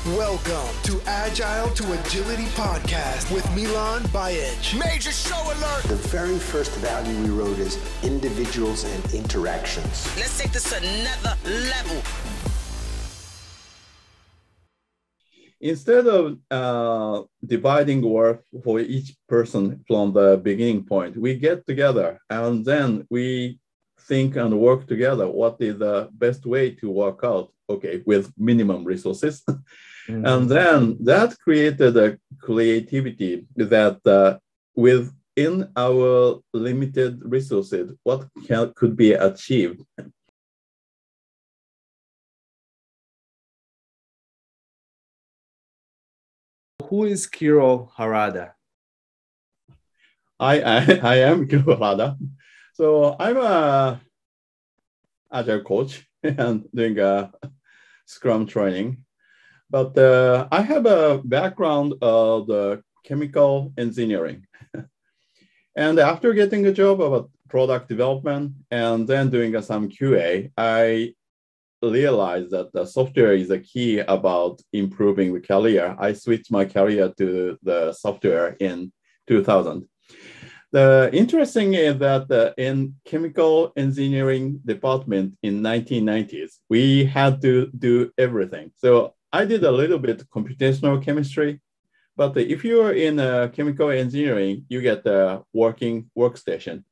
Welcome to Agile to Agility podcast with Miljan, Bajic. Major show alert! The very first value we wrote is individuals and interactions. Let's take this to another level. Instead of dividing work for each person from the beginning point, we get together and then we think and work together what is the best way to work out, okay, with minimum resources. Mm-hmm. And then that created a creativity that within our limited resources, what could be achieved. Who is Kiro Harada? I am Kiro Harada. So I'm a Agile coach and doing a Scrum training. But I have a background of chemical engineering. And after getting a job of product development and then doing some QA, I realized that the software is a key about improving the career. I switched my career to the software in 2000. The interesting is that in chemical engineering department in 1990s, we had to do everything. So I did a little bit computational chemistry, but if you're in chemical engineering, you get a working workstation.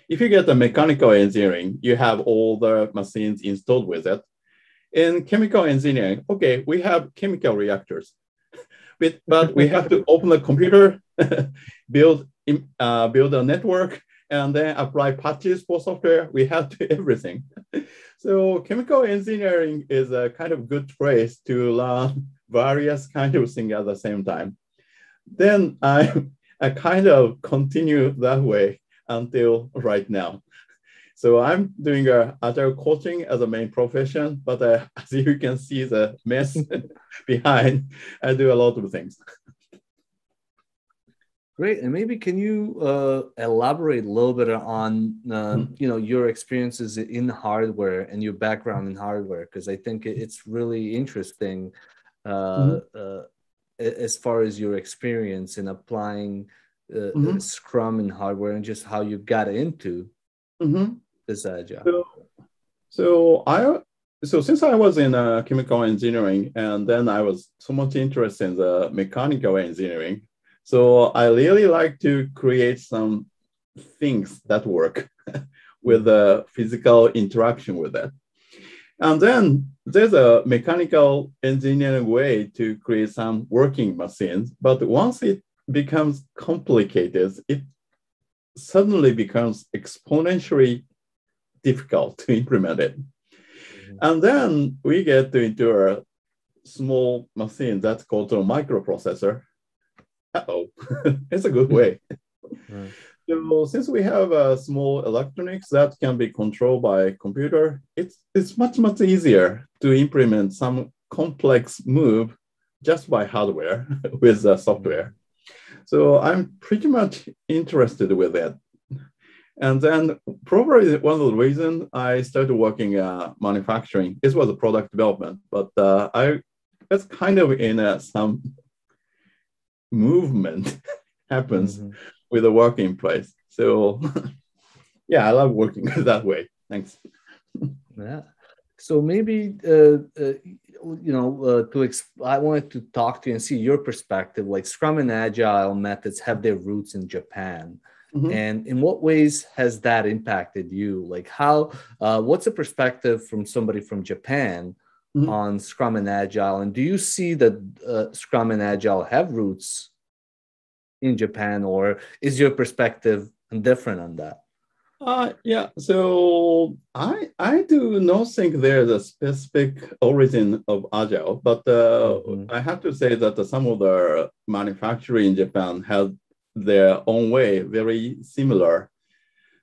If you get a mechanical engineering, you have all the machines installed with it. In chemical engineering, okay, we have chemical reactors, but we have to open the computer, build a network, and then apply patches for software. We have to do everything. So chemical engineering is a kind of good place to learn various kinds of things at the same time. Then I kind of continue that way until right now. So I'm doing Agile coaching as a main profession, but as you can see the mess behind, I do a lot of things. Great, and maybe can you elaborate a little bit on your experiences in hardware and your background in hardware? Because I think it's really interesting as far as your experience in applying Scrum in hardware and just how you got into this Agile. So since I was in chemical engineering, and then I was so much interested in the mechanical engineering. So I really like to create some things that work with the physical interaction with it. And then there's a mechanical engineering way to create some working machines. But once it becomes complicated, it suddenly becomes exponentially difficult to implement it. And then we get into a small machine that's called a microprocessor. It's a good way. So since we have small electronics that can be controlled by computer, it's much easier to implement some complex move just by hardware with the software. So I'm pretty much interested with it. And then probably one of the reasons I started working manufacturing, this was a product development, but I was kind of in some movement happens with the working place. So yeah, I love working that way. Thanks. Yeah. So maybe, I wanted to talk to you and see your perspective, like Scrum and Agile methods have their roots in Japan. And in what ways has that impacted you? Like what's the perspective from somebody from Japan on Scrum and Agile? And do you see that Scrum and Agile have roots in Japan, or is your perspective different on that? Yeah, so I do not think there's a specific origin of Agile, but I have to say that some of the manufacturing in Japan have their own way, very similar,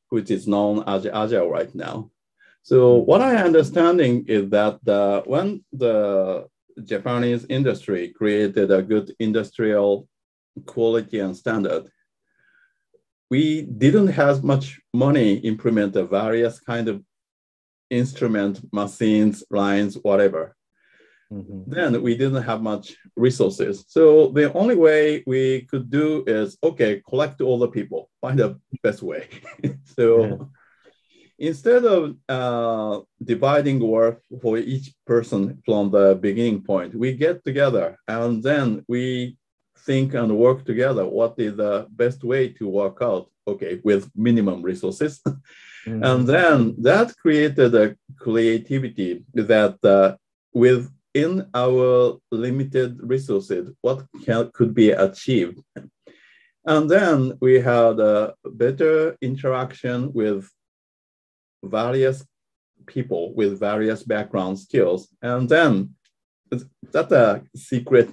which is known as Agile right now. So what I'm understanding is that when the Japanese industry created a good industrial quality and standard, we didn't have much money implement the various kind of instrument, machines, lines, whatever. Then we didn't have much resources. So the only way we could do is, okay, collect all the people, find the best way. So instead of dividing work for each person from the beginning point, we get together and then we think and work together what is the best way to work out, okay, with minimum resources. And then that created a creativity that within our limited resources, what could be achieved. And then we had a better interaction with various people with various background skills. And then that's a secret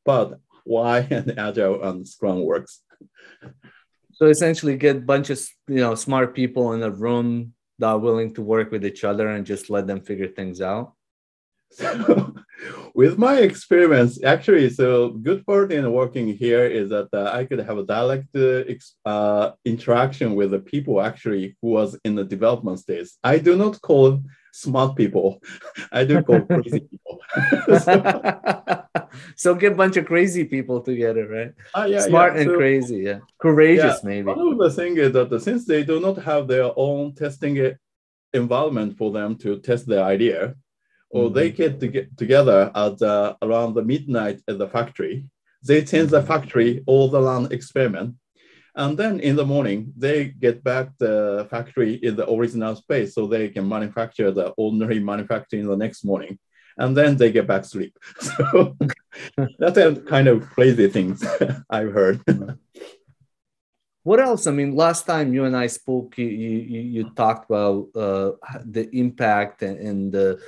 part why an Agile and Scrum works. So essentially get a bunch of smart people in a room that are willing to work with each other and just let them figure things out. So with my experience, actually, so good part in working here is that I could have a direct interaction with the people actually who was in the development stage. I do not call smart people. I do call crazy people. So get a bunch of crazy people together, right? Smart and crazy, courageous maybe. One of the things is that since they do not have their own testing environment for them to test their idea, or they get together at around the midnight at the factory. They change the factory, all the land experiment. And then in the morning, they get back the factory in the original space so they can manufacture the ordinary manufacturing the next morning. And then they get back sleep. So that's a kind of crazy things I've heard. What else? I mean, last time you and I spoke, you talked about the impact and the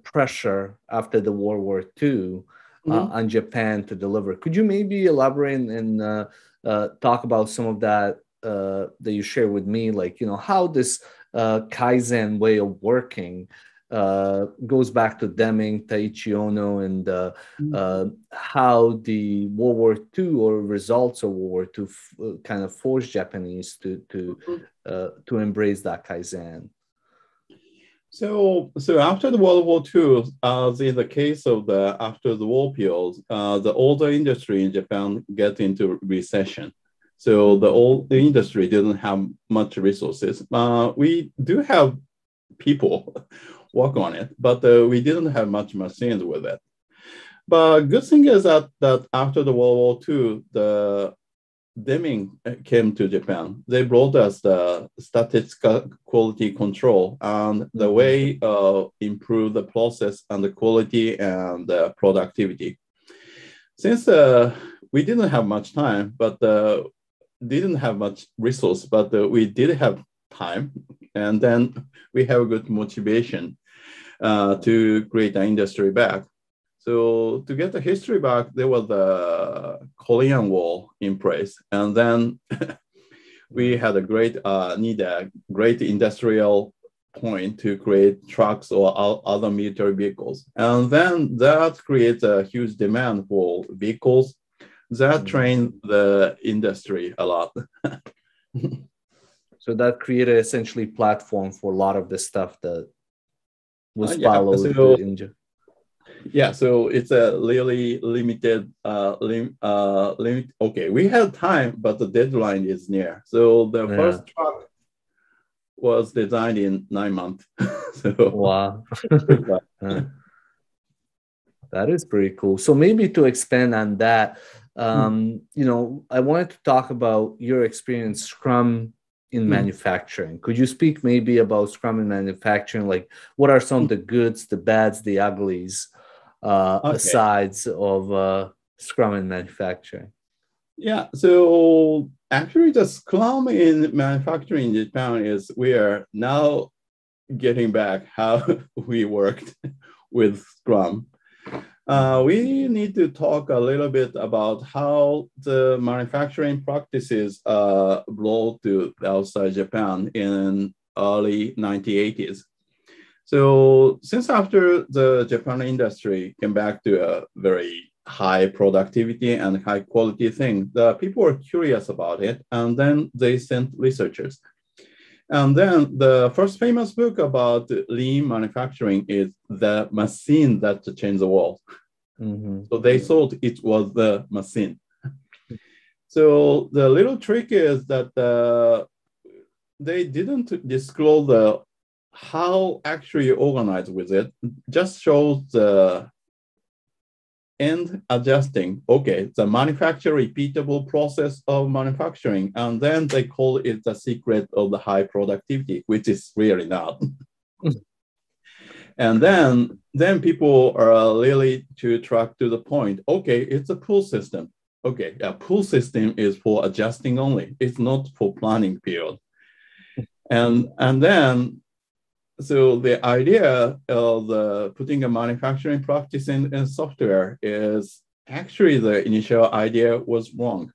pressure after the World War II on Japan to deliver. Could you maybe elaborate and talk about some of that that you share with me, like how this Kaizen way of working goes back to Deming, Taiichi Ohno, and how the World War II or results of World War II kind of forced Japanese to embrace that Kaizen. So after the World War II, in the case of the after the war period, the older industry in Japan get into recession. So the industry didn't have much resources. We do have people work on it, but we didn't have much machines with it. But good thing is that after the World War II, the Deming came to Japan. They brought us the statistical quality control and the way improve the process and the quality and the productivity. Since we didn't have much time, but didn't have much resource, but we did have time, and then we have good motivation to create the industry back. So to get the history back, there was the Korean War in place, and then we had a great need a great industrial point to create trucks or other military vehicles, and then that creates a huge demand for vehicles that train the industry a lot. So that created essentially platform for a lot of the stuff that was followed in Japan. Yeah, so it's a really limited limit. Okay, we have time, but the deadline is near. So the first truck was designed in 9 months. Wow. That is pretty cool. So maybe to expand on that, I wanted to talk about your experience Scrum in manufacturing. Could you speak maybe about Scrum in manufacturing? Like, what are some of the goods, the bads, the uglies, sides of Scrum in manufacturing? Yeah, so actually the Scrum in manufacturing in Japan is we are now getting back how we worked with Scrum. We need to talk a little bit about how the manufacturing practices brought to outside Japan in early 1980s. So since after the Japan industry came back to a very high productivity and high quality thing, the people were curious about it, and then they sent researchers. And then the first famous book about lean manufacturing is The Machine That Changed the World. So they thought it was the machine. So the little trick is that they didn't disclose how actually organized with it, just shows the end adjusting. Okay, the manufacture repeatable process of manufacturing, and then they call it the secret of the high productivity, which is really not. And then people are really to track to the point. Okay, it's a pull system. Okay, a pull system is for adjusting only. It's not for planning period. And then, so the idea of putting a manufacturing practice in software is actually the initial idea was wrong.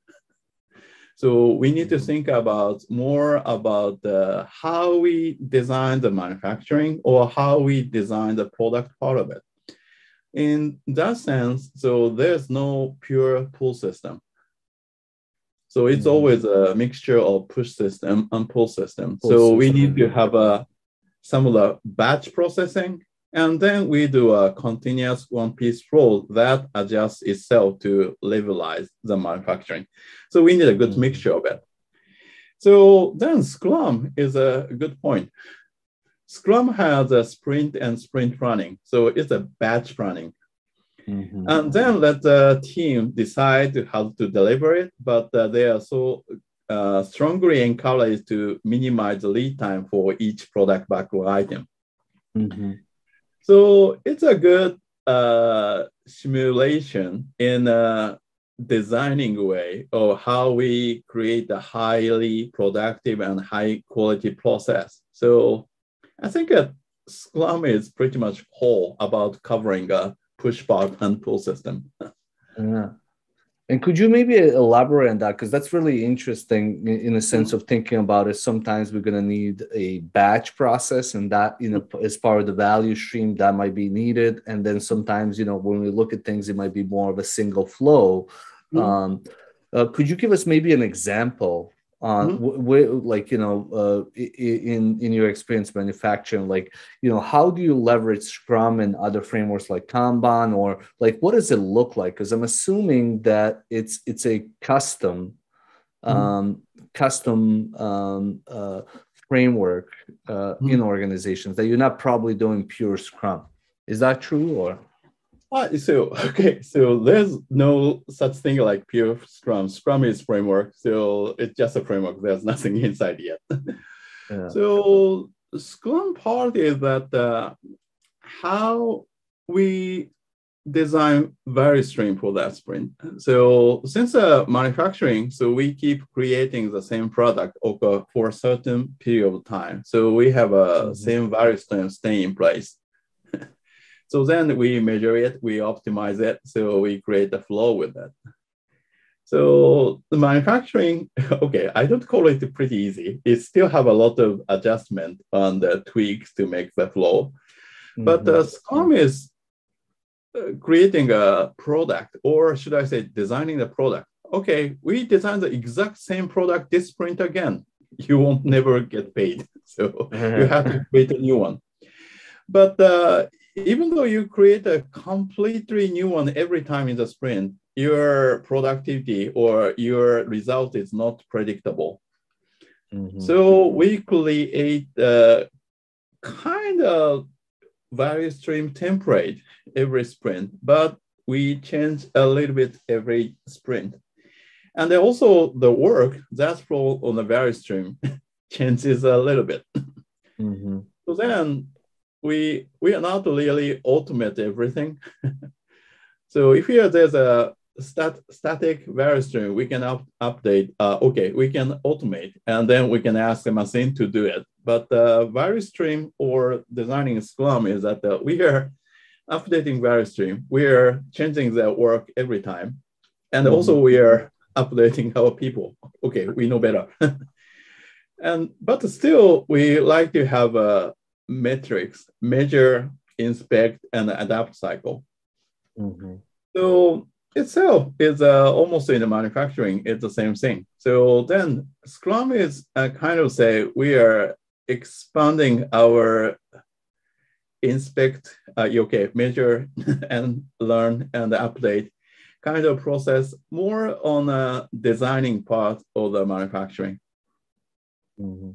So we need to think more about how we design the manufacturing or how we design the product part of it. In that sense, so there's no pure pull system. So it's always a mixture of push system and pull system. So we need to have some of the batch processing, and then we do a continuous one-piece flow that adjusts itself to levelize the manufacturing. So we need a good mixture of it. So then Scrum is a good point. Scrum has a sprint and sprint planning. So it's a batch planning. And then let the team decide how to deliver it, but they are so strongly encouraged to minimize the lead time for each product backlog item. So it's a good simulation in a designing way of how we create a highly productive and high quality process. So I think Scrum is pretty much whole about covering a push part and pull system. Yeah. And could you maybe elaborate on that? Because that's really interesting in a sense of thinking about it. Sometimes we're going to need a batch process, and that, as part of the value stream, that might be needed. And then sometimes, when we look at things, it might be more of a single flow. Could you give us maybe an example on where, in your experience manufacturing, how do you leverage Scrum and other frameworks like Kanban, or what does it look like? Because I'm assuming that it's a custom framework in organizations, that you're not probably doing pure Scrum. Is that true, or? So there's no such thing like pure Scrum. Scrum is framework, so it's just a framework. There's nothing inside yet. Yeah. So Scrum part is that how we design value stream for that sprint. So since manufacturing, so we keep creating the same product for a certain period of time. So we have a same value stream stay in place. So then we measure it, we optimize it, so we create a flow with it. So the manufacturing, okay, I don't call it pretty easy. It still have a lot of adjustment on the tweaks to make the flow. But Scrum is creating a product, or should I say designing the product. Okay, we design the exact same product this sprint again. You won't never get paid. So you have to create a new one. But even though you create a completely new one every time in the sprint, your productivity or your result is not predictable. So we create a kind of value stream template every sprint, but we change a little bit every sprint. And then also the work that's flow on the value stream changes a little bit. So then we are not really automate everything. So if there's a static value stream, we can update. Okay, we can automate, and then we can ask the machine to do it. But value stream or designing Scrum is that we are updating value stream. We are changing the work every time, and also we are updating our people. Okay, we know better. But still, we like to have a metrics, measure, inspect, and adapt cycle. So itself is almost in the manufacturing, it's the same thing. So then Scrum is kind of say we are expanding our inspect, measure and learn and update kind of process more on a designing part of the manufacturing. Mm-hmm.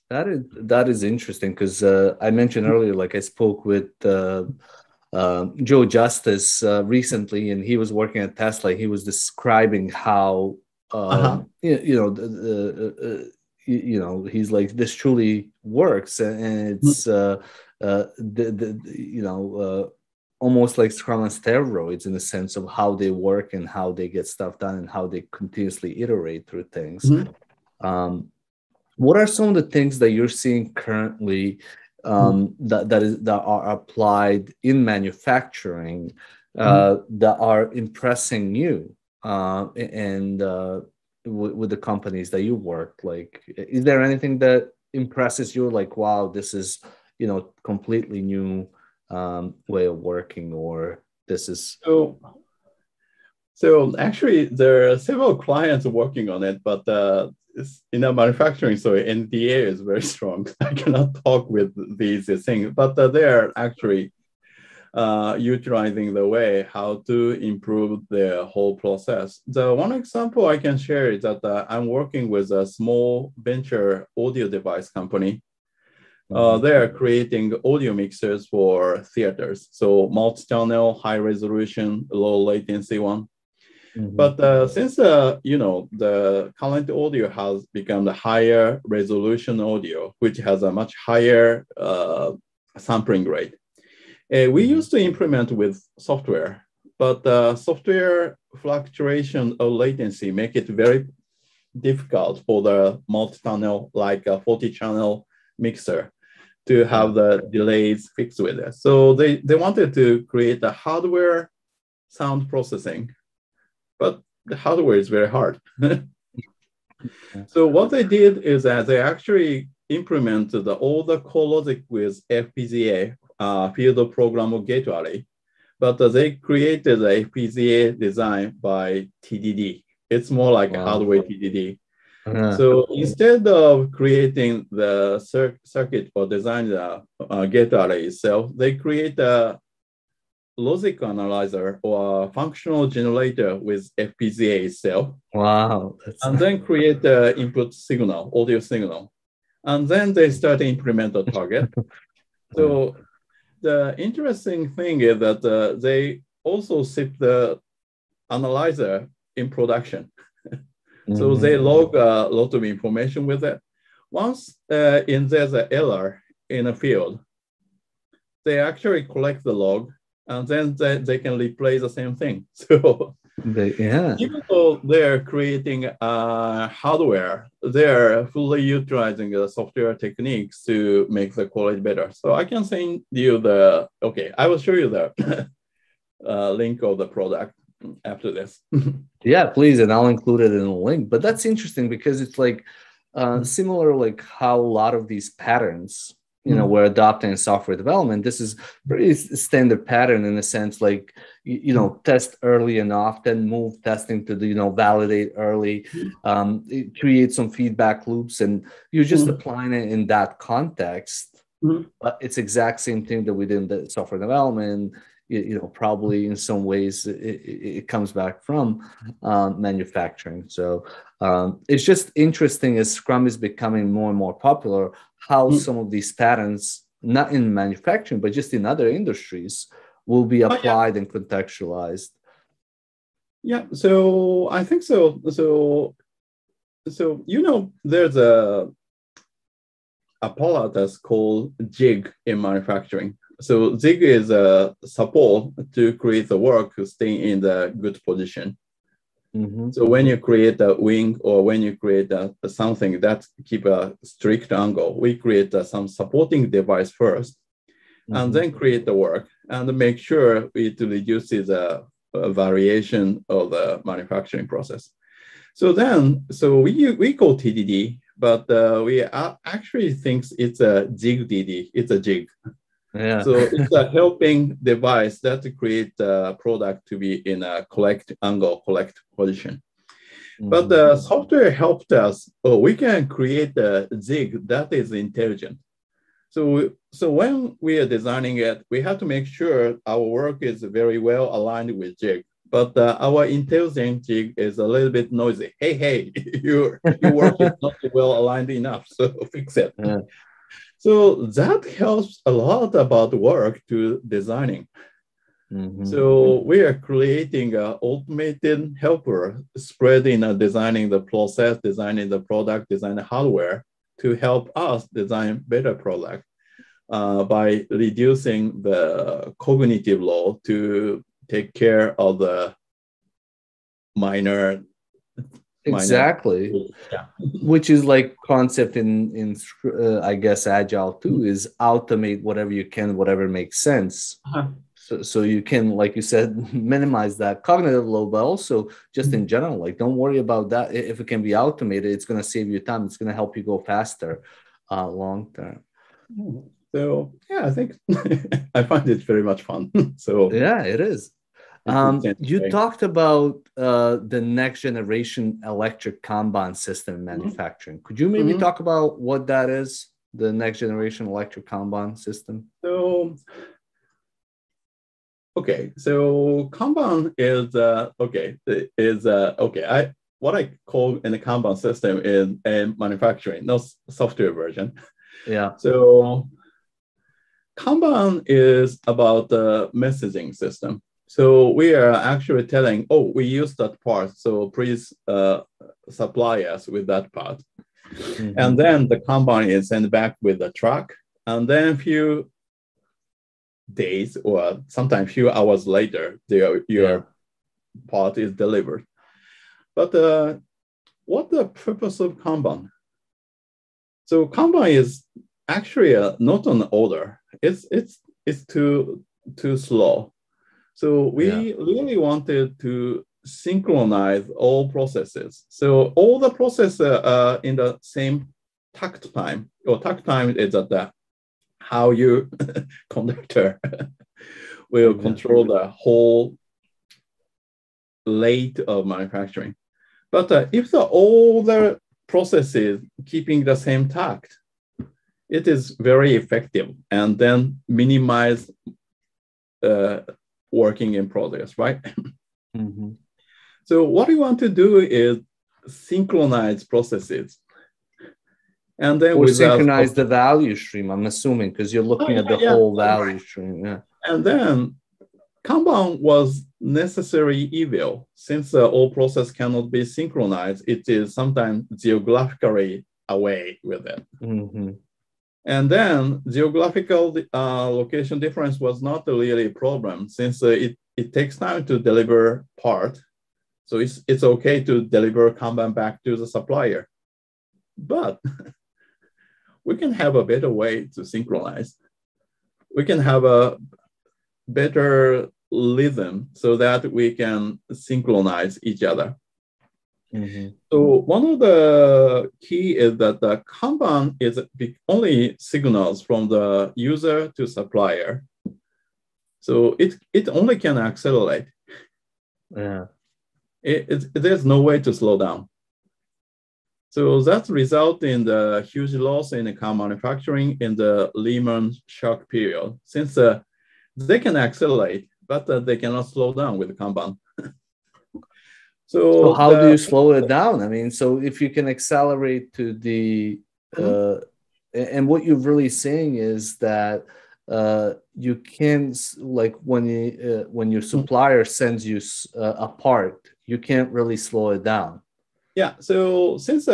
That is interesting because I mentioned earlier, like I spoke with Joe Justice recently, and he was working at Tesla. He was describing how he's like, this truly works, and it's almost like Scrum on steroids in the sense of how they work and how they get stuff done and how they continuously iterate through things. What are some of the things that you're seeing currently that are applied in manufacturing that are impressing you and with the companies that you work? Like, is there anything that impresses you? Like, wow, this is completely new way of working, or this is so actually there are several clients working on it, but in a manufacturing, so NDA is very strong. I cannot talk with these things, but they are actually utilizing the way how to improve the whole process. The one example I can share is that I'm working with a small venture audio device company. They are creating audio mixers for theaters, so multi-channel, high resolution, low latency one. But since the current audio has become the higher resolution audio, which has a much higher sampling rate, we used to implement with software, but software fluctuation of latency make it very difficult for the multi-channel, like a 40-channel mixer, to have the delays fixed with it. So they wanted to create a hardware sound processing, but the hardware is very hard. So what they did is that they actually implemented all the core logic with FPGA, field programmable gate array, but they created the FPGA design by TDD. It's more like a hardware TDD. So instead of creating the circuit or design the gate array itself, they create a logic analyzer or a functional generator with FPGA itself. Wow. And then create the input signal, audio signal. And then they start to implement the target. So the interesting thing is that they also ship the analyzer in production. So they log a lot of information with it. Once there's an error in a field, they actually collect the log, and then they can replay the same thing. So even though they're creating hardware, they're fully utilizing the software techniques to make the quality better. So I can send you I will show you the link of the product after this. Yeah, please, and I'll include it in the link. But that's interesting because it's like similar, like how a lot of these patterns, we're adopting in software development. This is pretty standard pattern in a sense, like test early and often, move testing to validate early, create some feedback loops, and you're just applying it in that context. But it's exact same thing that we did in the software development. Probably in some ways it comes back from manufacturing. So it's just interesting as Scrum is becoming more and more popular, how some of these patterns, not in manufacturing, but just in other industries, will be applied and contextualized. Yeah, so I think so. So there's a product that's called JIG in manufacturing. So ZIG is a support to create the work to stay in the good position. So when you create a wing or when you create something that keep a strict angle, we create some supporting device first, and then create the work and make sure it reduces the variation of the manufacturing process. So we call TDD, but we actually think it's a ZIG DD. It's a JIG. Yeah. So it's a helping device that create the product to be in a correct angle, correct position. But the software helped us. Oh, we can create a jig that is intelligent. So when we are designing it, we have to make sure our work is very well aligned with jig. But our intelligent jig is a little bit noisy. Hey, your work is not well aligned enough, so fix it. Yeah. So that helps a lot about work to designing. So we are creating an automated helper spread in designing the process, designing the product, designing the hardware to help us design better product by reducing the cognitive load to take care of the minor. Exactly. Yeah. Which is like concept in I guess Agile too, is automate whatever you can, whatever makes sense. So you can, like you said, minimize that cognitive load, but also just in general, like don't worry about that. If it can be automated, it's going to save you time. It's going to help you go faster long term. So yeah, I think I find it very much fun. So yeah, it is. You talked about the next generation electric Kanban system in manufacturing. Could you maybe talk about what that is, the next generation electric Kanban system? So Kanban is what I call in the Kanban system is a manufacturing, not software version. Yeah. So Kanban is about the messaging system. So we are actually telling, oh, we use that part, so please supply us with that part. And then the Kanban is sent back with the truck, and then a few days or sometimes few hours later, your part is delivered. But what the purpose of Kanban? So Kanban is actually not an order. It's too slow. So we really wanted to synchronize all processes. So all the processes are in the same takt time. Or takt time is that how you conductor will control the whole rate of manufacturing. But if all the processes keeping the same takt, it is very effective and then minimize working in progress, right? So what we want to do is synchronize processes. And then we synchronize the value stream, I'm assuming, because you're looking at the whole value stream. Yeah. And then Kanban was necessary evil. Since all process cannot be synchronized, it is sometimes geographically away with it. And then geographical location difference was not really a problem since it takes time to deliver part. So it's okay to deliver Kanban back to the supplier. But we can have a better way to synchronize. We can have a better rhythm so that we can synchronize each other. So one of the key is that the Kanban is only signals from the user to supplier. So it only can accelerate. Yeah. There's no way to slow down. So that results in the huge loss in the car manufacturing in the Lehman shock period, since they can accelerate, but they cannot slow down with Kanban. So how do you slow it down? I mean, so if you can accelerate to the, and what you're really saying is that you can, like when your supplier sends you a part, you can't really slow it down. Yeah, so since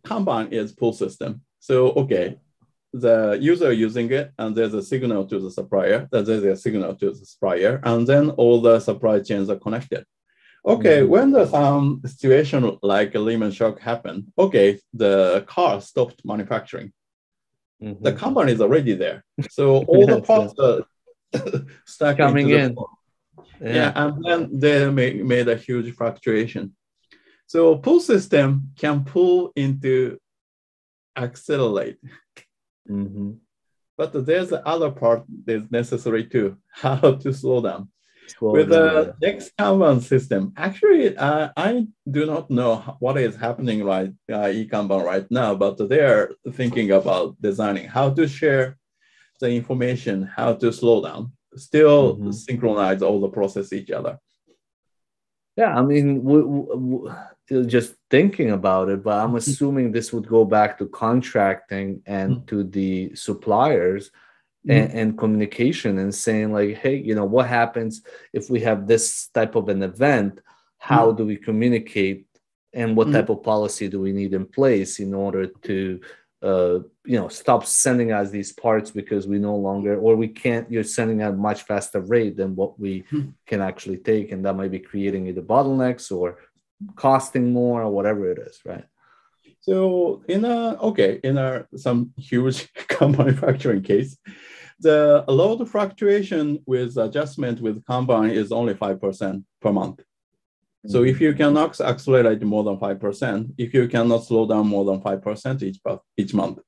Kanban is pull system, so the user using it, and there's a signal to the supplier, there's a signal to the supplier, and then all the supply chains are connected. When the situation like a Lehman shock happened, the car stopped manufacturing. The Kanban is already there, so all the parts are stuck coming in. And then they made a huge fluctuation. So pull system can pull into accelerate. But there's the other part that's necessary too, how to slow down. slow with down. the next Kanban system, actually, I do not know what is happening right eKanban right now, but they are thinking about designing how to share the information, how to slow down, still synchronize all the process each other. Yeah, I mean, just thinking about it, but I'm assuming this would go back to contracting and to the suppliers and communication and saying like, hey, what happens if we have this type of an event? How do we communicate and what type of policy do we need in place in order to stop sending us these parts because we no longer, or we can't, you're sending at a much faster rate than what we can actually take. And that might be creating either bottlenecks or costing more or whatever it is, right? So in some huge manufacturing case, the load fluctuation with adjustment with Kanban is only 5% per month. So if you cannot accelerate more than 5%, if you cannot slow down more than 5% each month,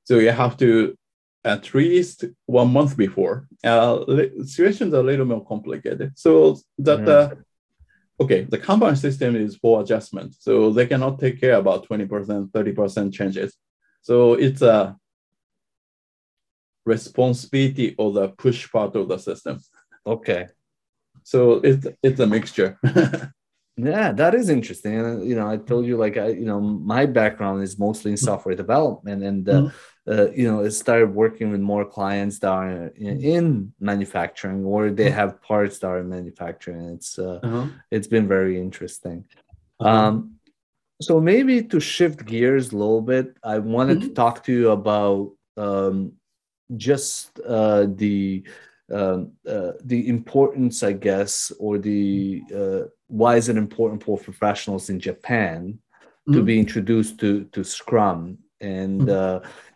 so you have to at least 1 month before. Situations are a little more complicated. So that the Kanban system is for adjustment, so they cannot take care about 20%, 30% changes. So it's a responsibility of the push part of the system. Okay. So it's a mixture. Yeah, that is interesting. And, I told you, like, my background is mostly in software development, and, I started working with more clients that are in manufacturing, or they have parts that are in manufacturing. It's been very interesting. So maybe to shift gears a little bit, I wanted to talk to you about just the importance, I guess, or why is it important for professionals in Japan to be introduced to Scrum? And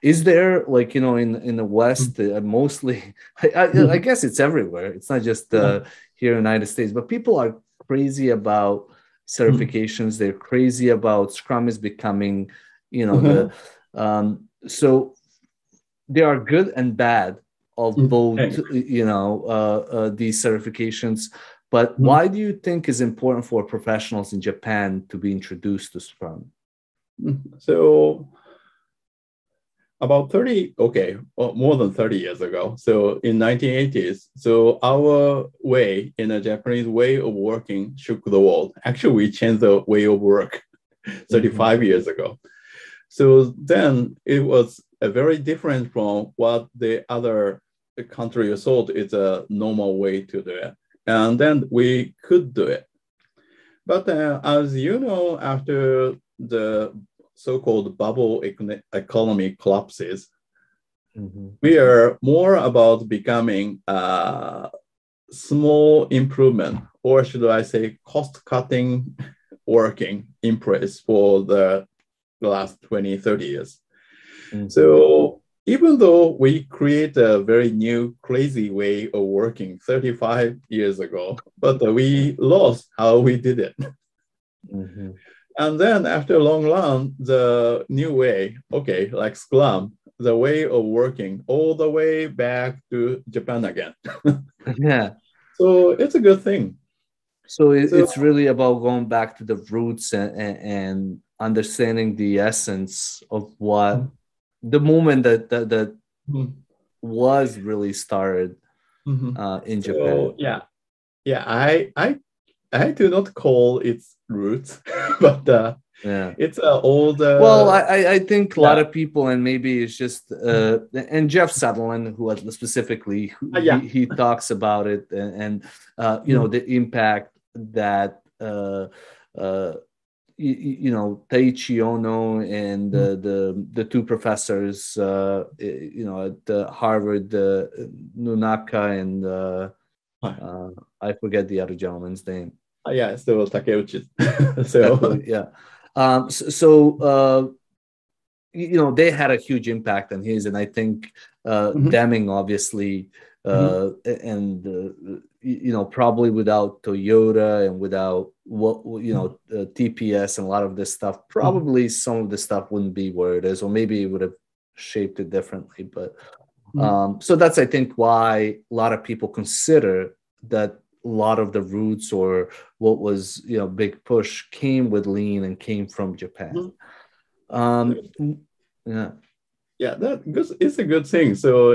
is there, like, in the West, mostly, I guess it's everywhere. It's not just here in the United States, but people are crazy about certifications. They're crazy about Scrum is becoming, so there are good and bad of both, these certifications. But why do you think is important for professionals in Japan to be introduced to Scrum? So about more than 30 years ago, so in 1980s, so our way, in a Japanese way of working, shook the world. Actually, we changed the way of work 35 years ago. So then it was very different from what the other country thought is a normal way to do it. And then we could do it. But as you know, after the so-called bubble economy collapses, we are more about becoming a small improvement, or should I say cost-cutting working in place for the last 20, 30 years. So even though we create a very new, crazy way of working 35 years ago, but we lost how we did it. And then after a long run, the new way, like Scrum, the way of working all the way back to Japan again. So it's a good thing. So it's really about going back to the roots and understanding the essence of what the moment that was really started in Japan. So, I do not call it roots, but it's old. Well, I think a lot of people, and maybe it's just and Jeff Sutherland, who specifically he talks about it, and the impact that Taiichi Ono and the two professors at Harvard, Nunaka and I forget the other gentleman's name. So Takeuchi. They had a huge impact on his, and I think Deming obviously, and probably without Toyota and without TPS and a lot of this stuff, probably some of the stuff wouldn't be where it is, or maybe it would have shaped it differently. But so that's, I think, why a lot of people consider that lot of the roots or what was, big push came with lean and came from Japan. Yeah. Yeah, it's a good thing. So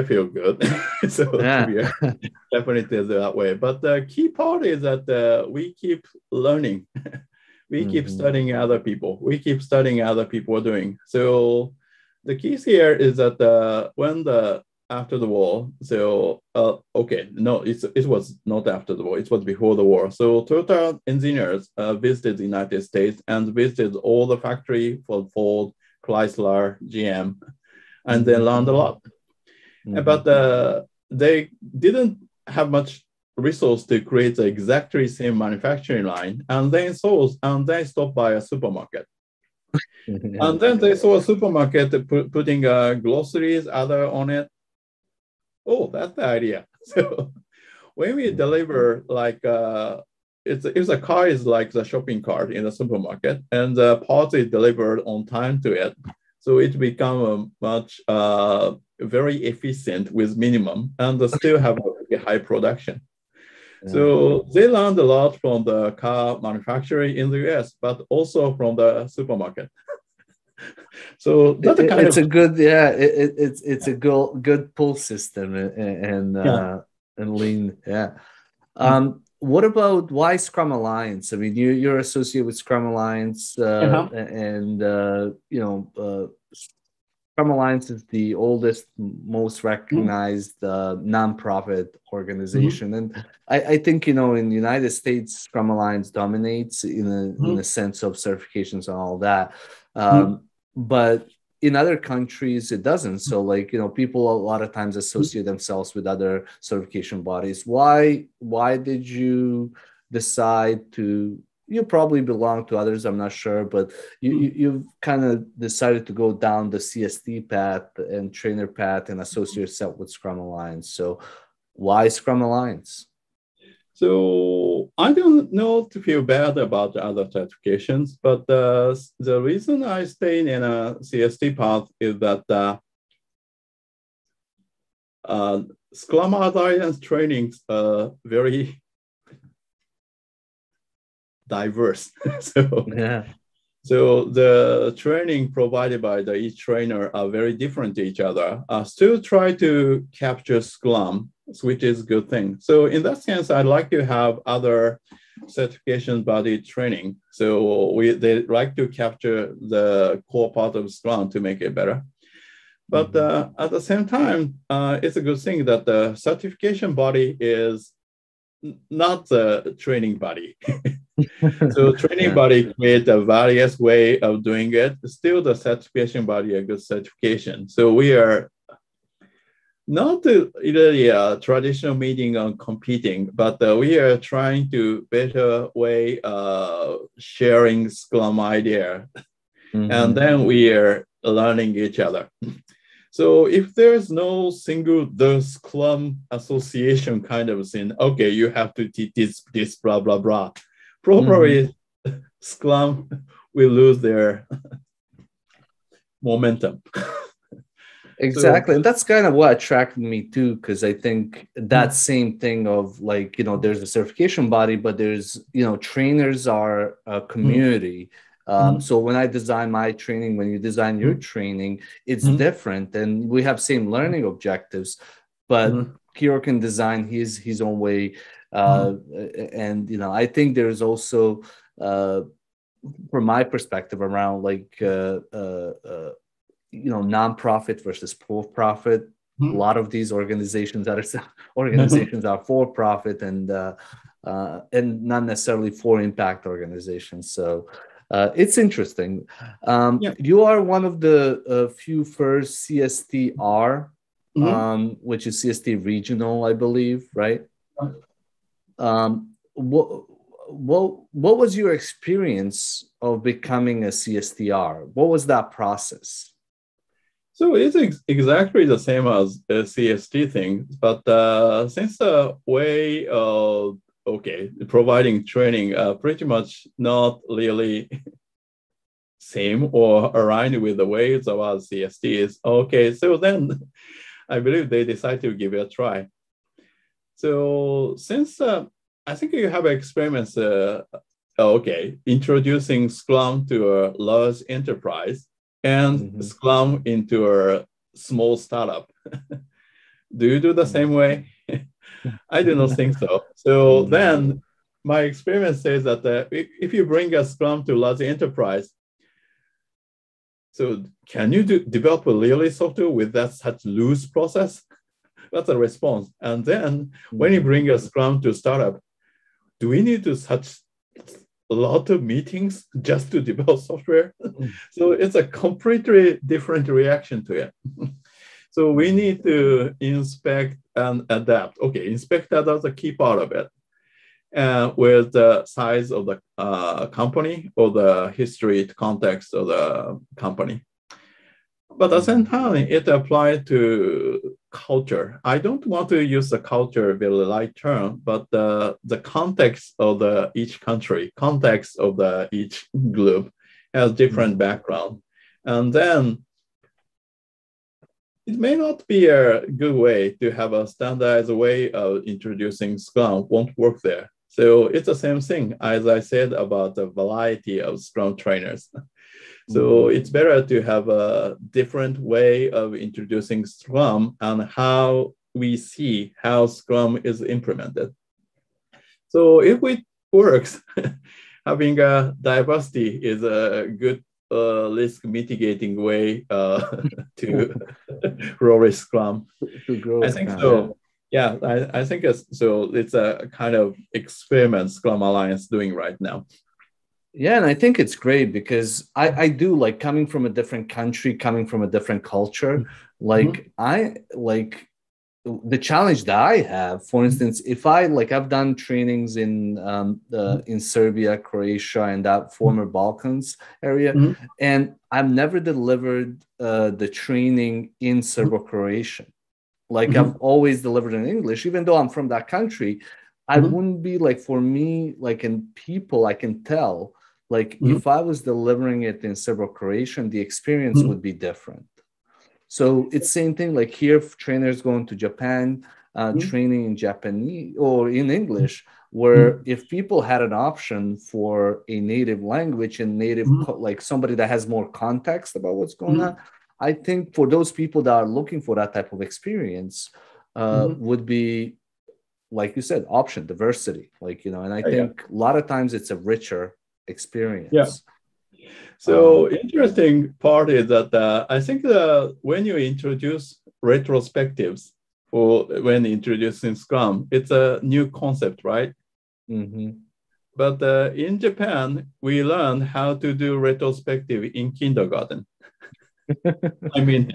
I feel good. So Yeah. to be definitely that way. But the key part is that we keep learning. We keep studying other people. We keep studying other people are doing. So the key here is that after the war, so it was not after the war, it was before the war. So Toyota engineers visited the United States and visited all the factory for Ford, Chrysler, GM, and they learned a lot. But they didn't have much resource to create the exactly same manufacturing line, and they stopped by a supermarket. And then they saw a supermarket putting groceries, other on it. Oh, that's the idea. So when we deliver, like, if the car is like the shopping cart in the supermarket, and the parts is delivered on time to it, so it become much very efficient with minimum, and still have a high production. Yeah. So they learned a lot from the car manufacturer in the US, but also from the supermarket. So that's it's a good pull system and lean. Yeah. What about why Scrum Alliance? I mean, you're associated with Scrum Alliance, and Scrum Alliance is the oldest, most recognized nonprofit organization, and I think in the United States, Scrum Alliance dominates in the sense of certifications and all that. But in other countries, it doesn't. So, like, people a lot of times associate themselves with other certification bodies. Why did you decide to? You probably belong to others, I'm not sure, but you've kind of decided to go down the CST path and trainer path and associate yourself with Scrum Alliance. So, why Scrum Alliance? So I don't know to feel bad about the other certifications, but the reason I stayed in a CST path is that Scrum Alliance trainings are very diverse. So the training provided by each trainer are very different to each other. Still try to capture Scrum, which is a good thing. So in that sense, I'd like to have other certification body training. So they like to capture the core part of Scrum to make it better. But at the same time, it's a good thing that the certification body is not the training body. So training body create a various way of doing it. Still, the certification body a good certification. So we are not really a traditional meeting on competing, but we are trying to better way sharing Scrum idea, and then we are learning each other. So if there's no the Scrum association kind of thing, okay, you have to teach this blah blah blah. Probably Scrum will lose their momentum. Exactly. And that's kind of what attracted me too, because I think that same thing of like, there's a certification body, but there's, trainers are a community. So when I design my training, when you design your training, it's different, and we have same learning objectives, but Kiro can design his own way. And, I think there's also, from my perspective around like, nonprofit versus for-profit. A lot of these organizations are for-profit and not necessarily for impact organizations. So it's interesting. You are one of the few first CST-R, which is CST regional, I believe, right? What was your experience of becoming a CST-R? What was that process? So it's exactly the same as a CST thing, but since the way of providing training pretty much not really same or aligned with the ways of our CST is, so then I believe they decided to give it a try. So since I think you have experience, introducing Scrum to a large enterprise and Scrum into a small startup. Do you do the same way? I do not think so. So then my experience says that if you bring a Scrum to large enterprise, so can you develop a really software with that such loose process? That's a response. And then when you bring a Scrum to startup, do we need to such a lot of meetings just to develop software? So it's a completely different reaction to it. So we need to inspect and adapt. Okay, inspect that as a key part of it. With the size of the company or the history context of the company. But at the same time, it applies to culture. I don't want to use the culture very light term, but the context of each country, context of each group has different background. And then it may not be a good way to have a standardized way of introducing Scrum, won't work there. So it's the same thing as I said about the variety of Scrum trainers. So it's better to have a different way of introducing Scrum and how we see how Scrum is implemented. So if it works, having a diversity is a good risk mitigating way to grow Scrum. I think so. Yeah, I think it's a kind of experiment Scrum Alliance doing right now. Yeah, and I think it's great because I do like coming from a different country, coming from a different culture. Like the challenge that I have, for instance, if I've done trainings in Serbia, Croatia, and that former Balkans area, and I've never delivered the training in Serbo-Croatian. Like I've always delivered in English, even though I'm from that country. I wouldn't be like, for me, like in people, I can tell, like if I was delivering it in Serbo-Croatian, the experience would be different. So it's same thing, like here, trainers going to Japan, training in Japanese or in English, where if people had an option for a native language and native, like somebody that has more context about what's going on, I think for those people that are looking for that type of experience would be, like you said, option, diversity, like, you know, and I think a lot of times it's a richer experience. Yeah. So interesting part is that I think when you introduce retrospectives or when introducing Scrum, it's a new concept, right? But in Japan, we learn how to do retrospective in kindergarten. I mean,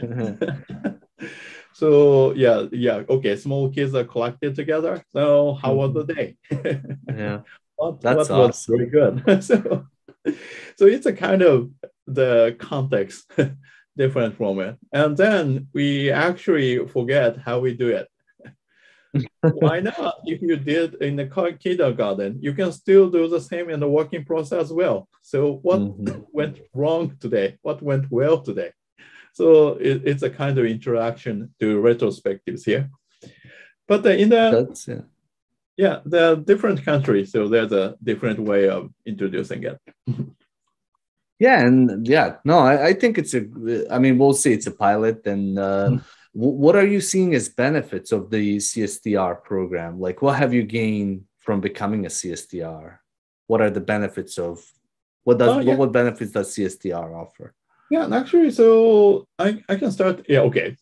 so okay, small kids are collected together. So how was the day? That's what awesome. was very good. So it's a kind of the context different from it. And then we actually forget how we do it. Why not? If you did in the kindergarten, you can still do the same in the working process as well. So what went wrong today? What went well today? So it's a kind of interaction to retrospectives here. But in the the different countries, so there's a different way of introducing it. I think it's we'll say it's a pilot. And what are you seeing as benefits of the CST-R program? Like, what have you gained from becoming a CST-R? What are the benefits of what benefits does CST-R offer? Yeah, actually, so I can start. Yeah, okay.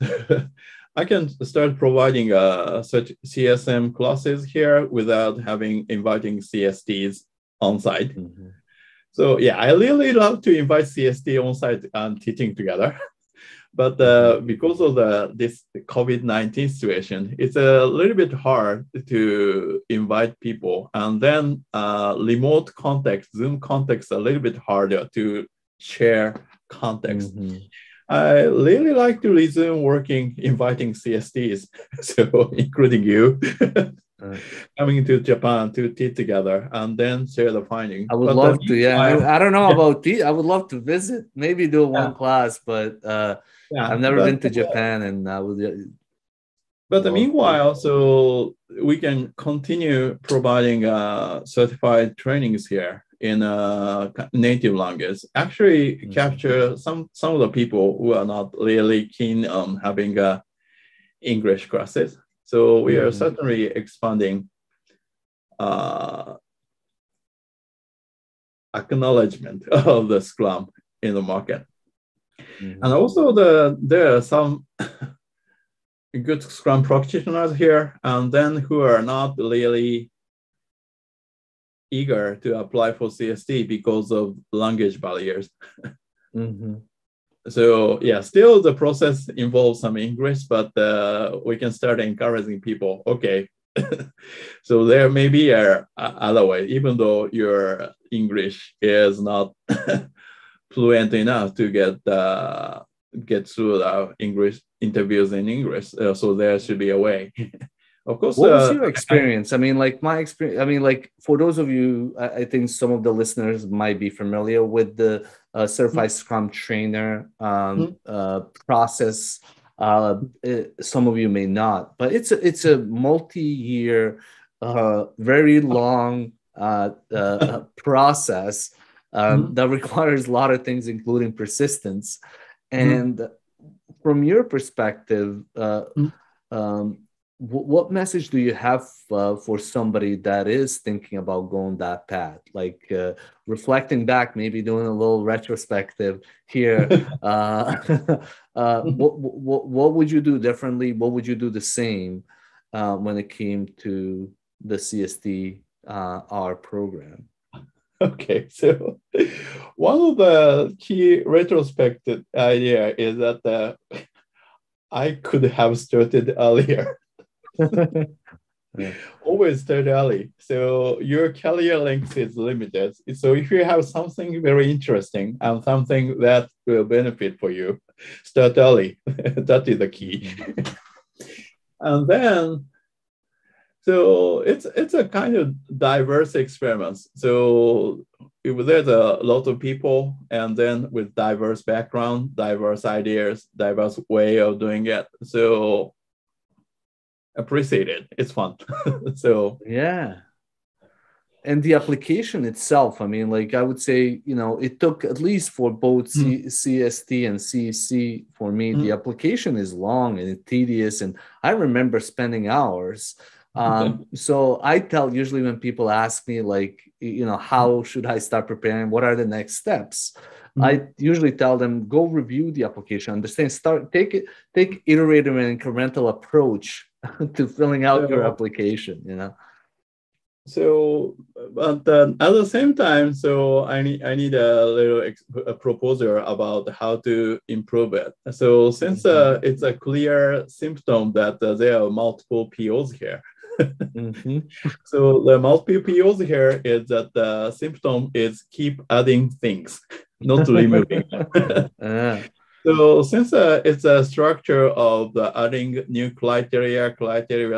I can start providing such CSM classes here without inviting CSTs on site. So yeah, I really love to invite CST on site and teaching together. But because of this COVID-19 situation, it's a little bit hard to invite people. And then remote context, Zoom context, a little bit harder to share context. I really like to resume inviting CSTs, so including you, coming to Japan to teach together and then share the findings. I would love to, I don't know about I would love to visit, maybe do one class, but I've never been to Japan, and I would. But meanwhile, so we can continue providing certified trainings here in native language. Actually, capture some of the people who are not really keen on having English classes. So we are certainly expanding acknowledgement of the Scrum in the market. And also there are some good Scrum practitioners here, and then who are not really eager to apply for CST because of language barriers. So yeah, still the process involves some English, but we can start encouraging people. Okay, so there may be a other way, even though your English is not fluent enough to get through the English interviews in English. So there should be a way. Of course. What was your experience? I mean, like my experience, I mean, like for those of you, I think some of the listeners might be familiar with the Certified Scrum Trainer process. Some of you may not, but it's a multi-year, very long process that requires a lot of things, including persistence. And from your perspective, what message do you have for somebody that is thinking about going that path? Like reflecting back, maybe doing a little retrospective here. What would you do differently? What would you do the same when it came to the CST-R program? Okay, so one of the key retrospective idea is that I could have started earlier. Always start early. So your career length is limited. So if you have something very interesting and something that will benefit for you, start early. That is the key. And then, so it's a kind of diverse experiment. So if there's a lot of people, and then with diverse background, diverse ideas, diverse way of doing it. So appreciate it. It's fun. So yeah. And the application itself, I mean, like I would say, you know, it took at least for both CST and CC for me, the application is long and tedious. And I remember spending hours. So I tell usually when people ask me, like, you know, how should I start preparing? What are the next steps? I usually tell them, go review the application, understand, take iterative and incremental approach to filling out your application, you know. So, but at the same time, so I need a little proposal about how to improve it. So since it's a clear symptom that there are multiple POs here. So the multiple POs here is that the symptom is keep adding things, not removing. So since it's a structure of the adding new criteria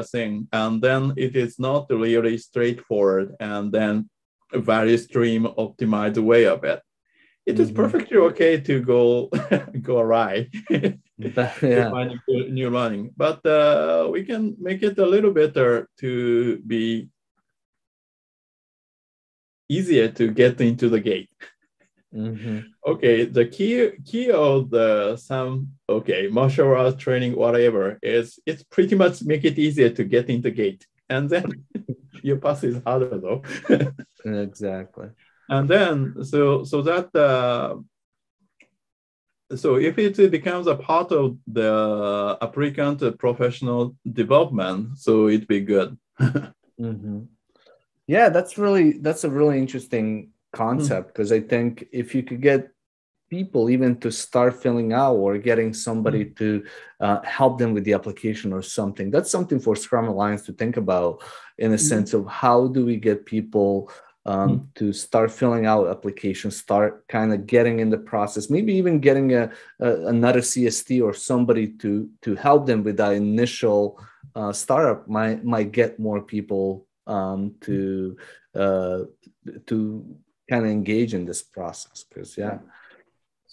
thing, and then it is not really straightforward and then a value stream optimized way of it, it is perfectly okay to go awry. To find new learning, but we can make it a little better to be easier to get into the gate. Okay, the key of martial arts training, whatever, is it's pretty much make it easier to get in the gate, and then your path is harder though. Exactly. And then so if it becomes a part of the applicant professional development, so it'd be good. Yeah, that's a really interesting concept, because I think if you could get people even to start filling out or getting somebody to help them with the application or something, that's something for Scrum Alliance to think about, in a sense of how do we get people to start filling out applications, start kind of getting in the process, maybe even getting another CST or somebody to help them with that initial startup might get more people to kind of engage in this process. Because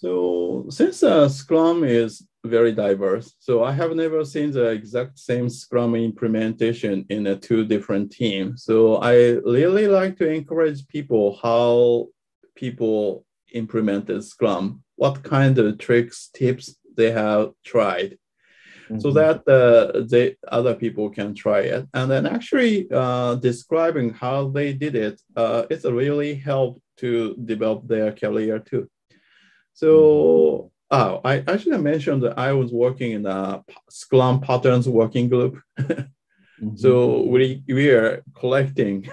So since Scrum is very diverse, so I have never seen the exact same Scrum implementation in two different teams. So I really like to encourage people how people implemented Scrum, what kind of tricks, tips they have tried, so that the other people can try it. And then actually describing how they did it, it's really helped to develop their career too. So I should have mentioned that I was working in a Scrum Patterns working group. So we are collecting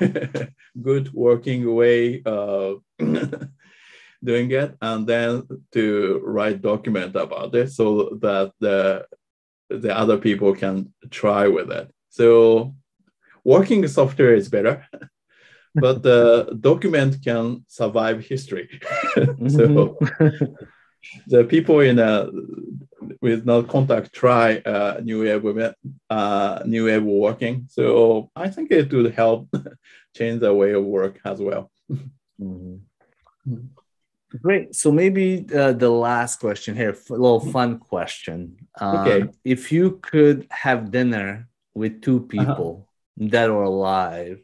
good working way of doing it, and then to write document about it so that the other people can try with it. So working software is better, but the document can survive history. So the people with no contact try new way of working. So I think it would help change the way of work as well. Great. So maybe the last question here, a little fun question. Okay. If you could have dinner with two people that are alive,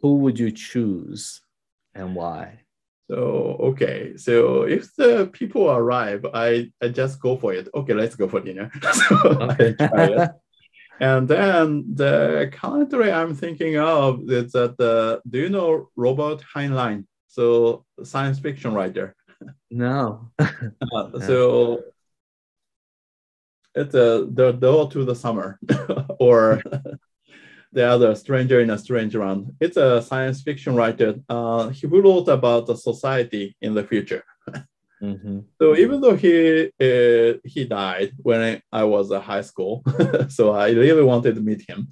who would you choose and why? So, okay. So if the people arrive, I just go for it. Okay, let's go for dinner. So I try it. And then the country I'm thinking of is that, do you know Robert Heinlein? So science fiction writer. No. So it's the door to the summer or the other Stranger in a Strange Land. It's a science fiction writer. He wrote about the society in the future. So even though he died when I was in high school, so I really wanted to meet him.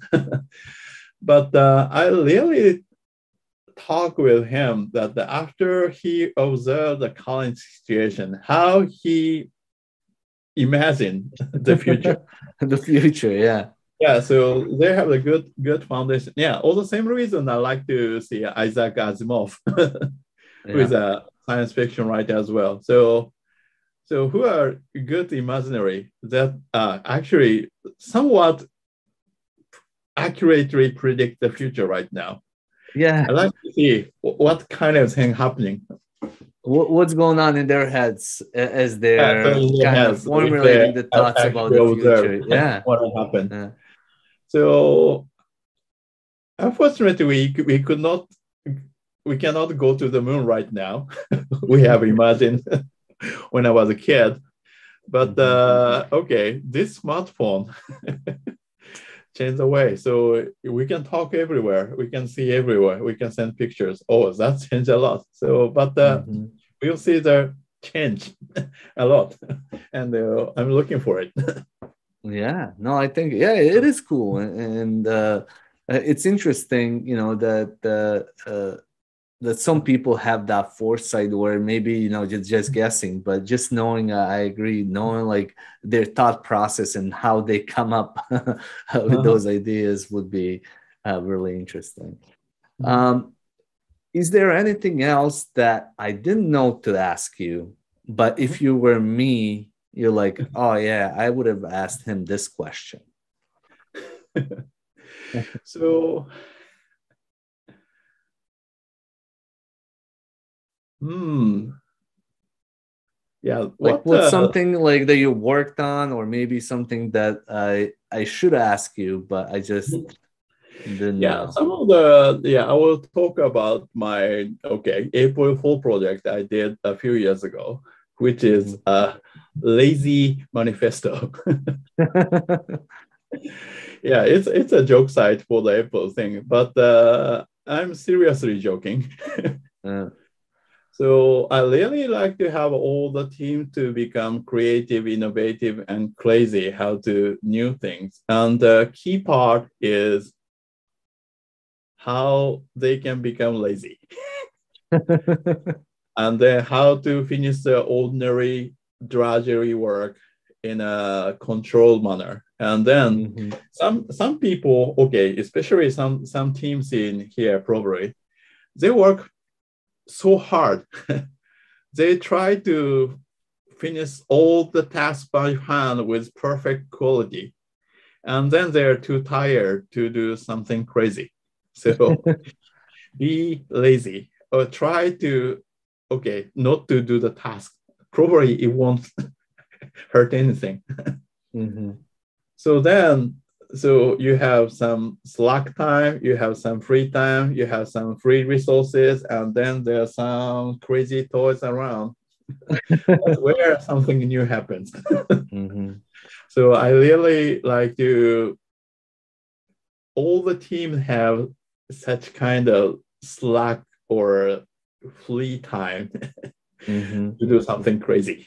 But I really talked with him that after he observed the current situation, how he imagined the future. The future, yeah. Yeah, so they have a good foundation. Yeah, all the same reason I like to see Isaac Asimov, who is a science fiction writer as well. So who are good imaginary that actually somewhat accurately predict the future right now. Yeah. I like to see what kind of thing happening. What's going on in their heads as they're kind of formulating the thoughts about the future. Yeah. What will happen. Yeah. So unfortunately, we cannot go to the moon right now. We have imagined when I was a kid, but okay, this smartphone changed the way. So we can talk everywhere, we can see everywhere, we can send pictures. Oh, that's changed a lot. So, but we'll see the change a lot, and I'm looking for it. Yeah, no, I think it is cool, and it's interesting, you know, that some people have that foresight where maybe, you know, just guessing, but just knowing, I agree, knowing like their thought process and how they come up with those ideas would be really interesting. Is there anything else that I didn't know to ask you, but if you were me, you're like, oh yeah, I would have asked him this question? So, yeah. What's something like that you worked on, or maybe something that I should ask you, but I just didn't know. Some of I will talk about my April Fool project I did a few years ago, which is a lazy manifesto. Yeah, it's a joke site for the April thing, but I'm seriously joking. So I really like to have all the team to become creative, innovative, and crazy how to new things. And the key part is how they can become lazy. And then how to finish the ordinary drudgery work in a controlled manner. And then some people, especially some teams in here probably, they work so hard. they try to finish all the tasks by hand with perfect quality. And then they're too tired to do something crazy. So be lazy or try to, not to do the task. Probably it won't hurt anything. Mm-hmm. So you have some slack time, you have some free time, you have some free resources, and then there's some crazy toys around. That's where something new happens. Mm-hmm. So I really like to, all the teams have such kind of slack or free time Mm-hmm. to do something crazy.